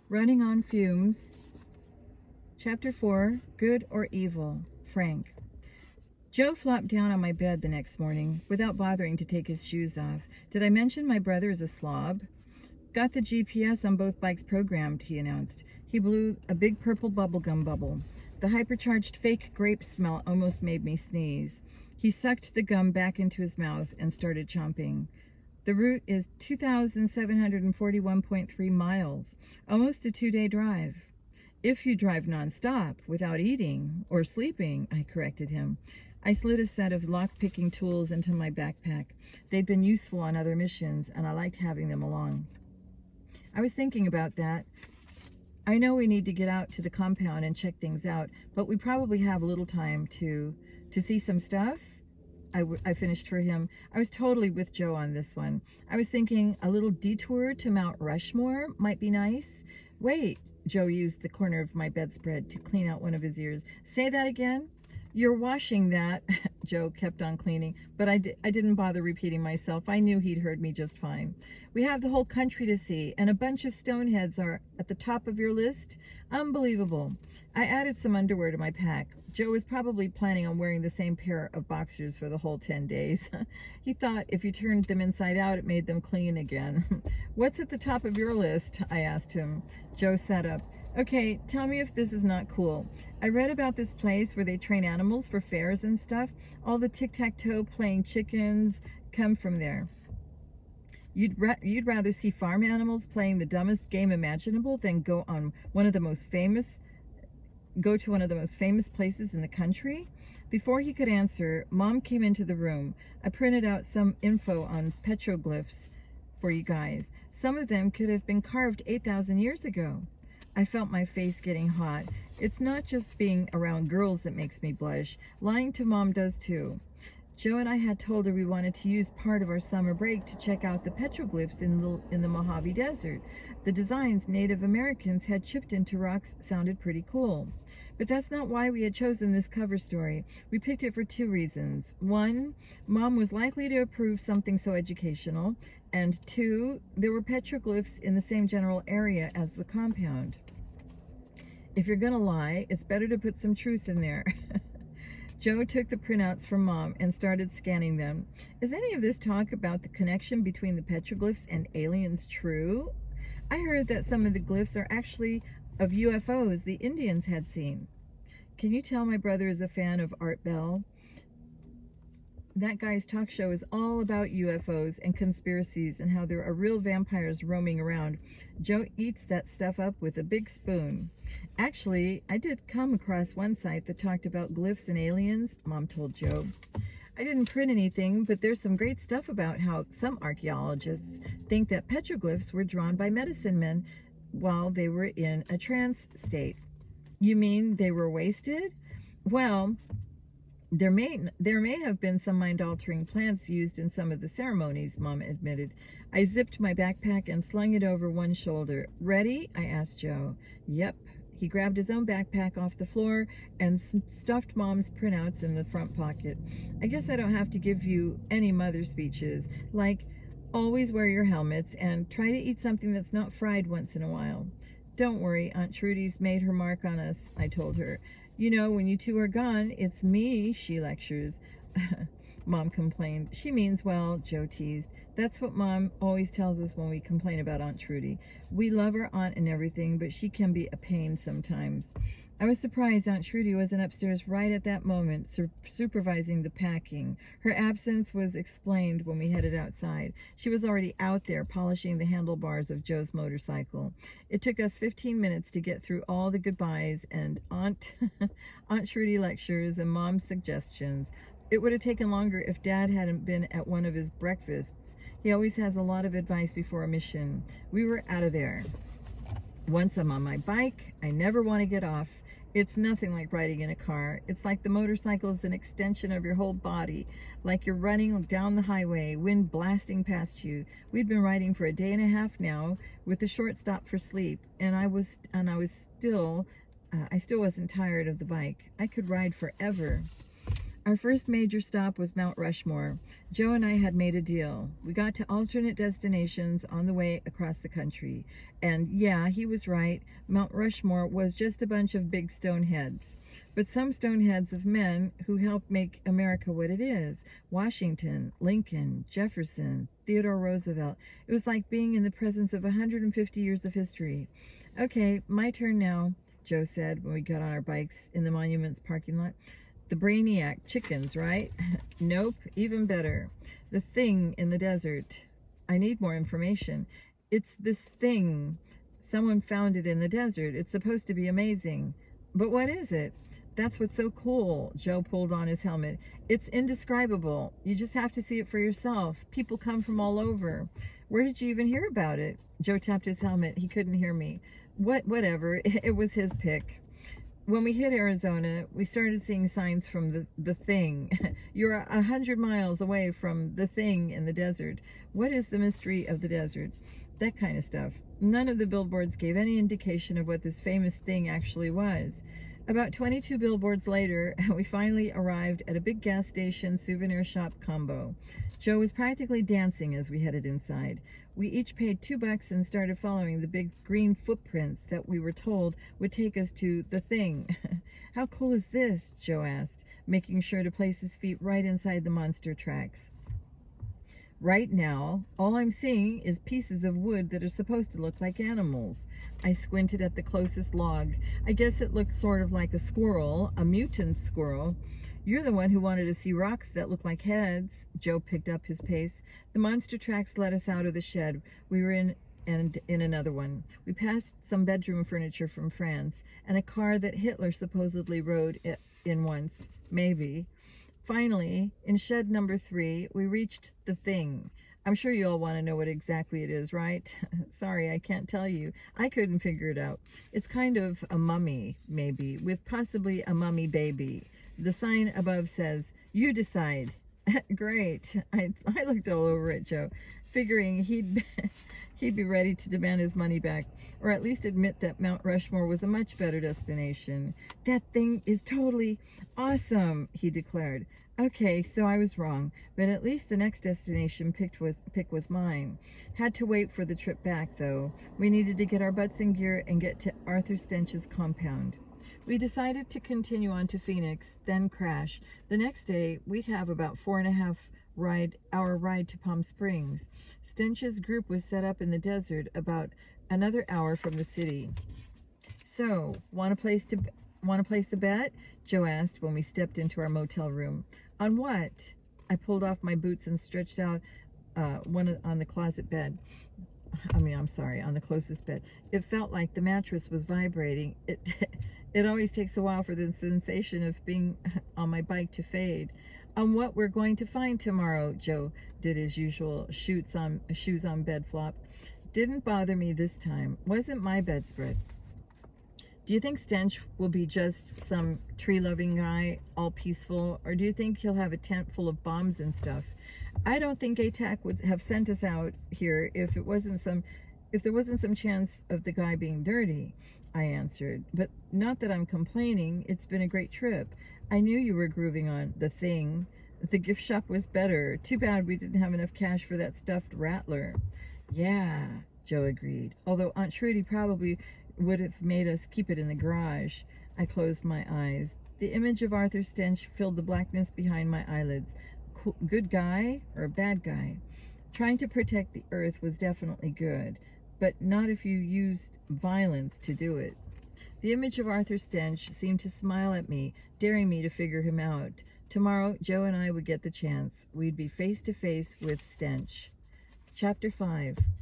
Running on Fumes, Chapter 4, Good or Evil, Frank. Joe flopped down on my bed the next morning without bothering to take his shoes off. Did I mention my brother is a slob? Got the GPS on both bikes programmed, he announced. He blew a big purple bubblegum bubble. The hypercharged fake grape smell almost made me sneeze. He sucked the gum back into his mouth and started chomping. The route is 2,741.3 miles, almost a 2-day drive. If you drive nonstop, without eating or sleeping, I corrected him. I slid a set of lock-picking tools into my backpack. They'd been useful on other missions, and I liked having them along. I was thinking about that. I know we need to get out to the compound and check things out, but we probably have little time to see some stuff. I finished for him. I was totally with Joe on this one. I was thinking a little detour to Mount Rushmore might be nice. Wait, Joe used the corner of my bedspread to clean out one of his ears. Say that again? You're washing that. Joe kept on cleaning, but I didn't bother repeating myself. I knew he'd heard me just fine. We have the whole country to see, and a bunch of stoneheads are at the top of your list. Unbelievable. I added some underwear to my pack. Joe was probably planning on wearing the same pair of boxers for the whole 10 days. He thought if you turned them inside out, it made them clean again. What's at the top of your list? I asked him. Joe sat up. Okay, tell me if this is not cool. I read about this place where they train animals for fairs and stuff. All the tic-tac-toe playing chickens come from there. You'd rather see farm animals playing the dumbest game imaginable than go to one of the most famous places in the country? Before he could answer, Mom came into the room. I printed out some info on petroglyphs for you guys. Some of them could have been carved 8,000 years ago. I felt my face getting hot. It's not just being around girls that makes me blush. Lying to Mom does too. Joe and I had told her we wanted to use part of our summer break to check out the petroglyphs in the Mojave Desert. The designs Native Americans had chipped into rocks sounded pretty cool. But that's not why we had chosen this cover story. We picked it for 2 reasons. 1, Mom was likely to approve something so educational. And 2, there were petroglyphs in the same general area as the compound. If you're gonna lie, it's better to put some truth in there. Joe took the printouts from Mom and started scanning them. Is any of this talk about the connection between the petroglyphs and aliens true? I heard that some of the glyphs are actually of UFOs the Indians had seen. Can you tell my brother is a fan of Art Bell? That guy's talk show is all about UFOs and conspiracies and how there are real vampires roaming around. Joe eats that stuff up with a big spoon. Actually, I did come across one site that talked about glyphs and aliens, Mom told Joe. I didn't print anything, but there's some great stuff about how some archaeologists think that petroglyphs were drawn by medicine men while they were in a trance state. You mean they were wasted? Well, there may have been some mind-altering plants used in some of the ceremonies, Mom admitted. I zipped my backpack and slung it over one shoulder. Ready? I asked Joe. Yep. He grabbed his own backpack off the floor and stuffed Mom's printouts in the front pocket. I guess I don't have to give you any mother speeches, like always wear your helmets and try to eat something that's not fried once in a while. Don't worry, Aunt Trudy's made her mark on us, I told her. You know, when you two are gone, it's me she lectures. Mom complained. She means well, Joe teased. That's what Mom always tells us when we complain about Aunt Trudy. We love our aunt and everything, but she can be a pain sometimes. I was surprised Aunt Trudy wasn't upstairs right at that moment, supervising the packing. Her absence was explained when we headed outside. She was already out there polishing the handlebars of Joe's motorcycle. It took us 15 minutes to get through all the goodbyes and Aunt Trudy lectures and Mom's suggestions. It would have taken longer if Dad hadn't been at one of his breakfasts. He always has a lot of advice before a mission. We were out of there. Once I'm on my bike, I never want to get off. It's nothing like riding in a car. It's like the motorcycle is an extension of your whole body, like you're running down the highway, wind blasting past you. We'd been riding for a day and a half now, with a short stop for sleep, and I still wasn't tired of the bike. I could ride forever. Our first major stop was Mount Rushmore. Joe and I had made a deal. We got to alternate destinations on the way across the country. And yeah, he was right. Mount Rushmore was just a bunch of big stone heads. But some stone heads of men who helped make America what it is. Washington, Lincoln, Jefferson, Theodore Roosevelt. It was like being in the presence of 150 years of history. Okay, my turn now, Joe said when we got on our bikes in the Monuments parking lot. The brainiac chickens, right? Nope, even better. The thing in the desert. I need more information. It's this thing. Someone found it in the desert. It's supposed to be amazing. But what is it? That's what's so cool. Joe pulled on his helmet. It's indescribable. You just have to see it for yourself. People come from all over. Where did you even hear about it? Joe tapped his helmet. He couldn't hear me. Whatever. It was his pick. When we hit Arizona, we started seeing signs from the thing. You're 100 miles away from the thing in the desert. What is the mystery of the desert? That kind of stuff. None of the billboards gave any indication of what this famous thing actually was. About 22 billboards later, we finally arrived at a big gas station souvenir shop combo. Joe was practically dancing as we headed inside. We each paid $2 and started following the big green footprints that we were told would take us to the thing. How cool is this? Joe asked, making sure to place his feet right inside the monster tracks. Right now, all I'm seeing is pieces of wood that are supposed to look like animals. I squinted at the closest log. I guess it looked sort of like a squirrel, a mutant squirrel. You're the one who wanted to see rocks that look like heads. Joe picked up his pace. The monster tracks led us out of the shed. We were in another one. We passed some bedroom furniture from France and a car that Hitler supposedly rode in once. Maybe. Finally, in shed number 3, we reached the thing. I'm sure you all want to know what exactly it is, right? Sorry, I can't tell you. I couldn't figure it out. It's kind of a mummy, maybe, with possibly a mummy baby. The sign above says, "You decide." Great. I looked all over at Joe, figuring he'd be ready to demand his money back, or at least admit that Mount Rushmore was a much better destination. That thing is totally awesome, he declared. Okay, so I was wrong, but at least the next destination pick was mine. Had to wait for the trip back, though. We needed to get our butts in gear and get to Arthur Stench's compound. We decided to continue on to Phoenix, then crash. The next day, we'd have about 4.5-hour ride to Palm Springs. Stench's group was set up in the desert about another hour from the city. So, want a place to bet? Joe asked when we stepped into our motel room. On what? I pulled off my boots and stretched out one on the closet bed. On the closest bed. It felt like the mattress was vibrating. It always takes a while for the sensation of being on my bike to fade. On what we're going to find tomorrow, Joe did his usual shoes on bed flop. Didn't bother me this time. Wasn't my bedspread. Do you think Stench will be just some tree-loving guy, all peaceful, or do you think he'll have a tent full of bombs and stuff? I don't think ATAC would have sent us out here if there wasn't some chance of the guy being dirty, I answered. But not that I'm complaining. It's been a great trip. I knew you were grooving on the thing. The gift shop was better. Too bad we didn't have enough cash for that stuffed rattler. Yeah, Joe agreed. Although Aunt Trudy probably would have made us keep it in the garage. I closed my eyes. The image of Arthur Stench filled the blackness behind my eyelids. Good guy or a bad guy? Trying to protect the earth was definitely good, but not if you used violence to do it. The image of Arthur Stench seemed to smile at me, daring me to figure him out. Tomorrow, Joe and I would get the chance. We'd be face to face with Stench. Chapter 5.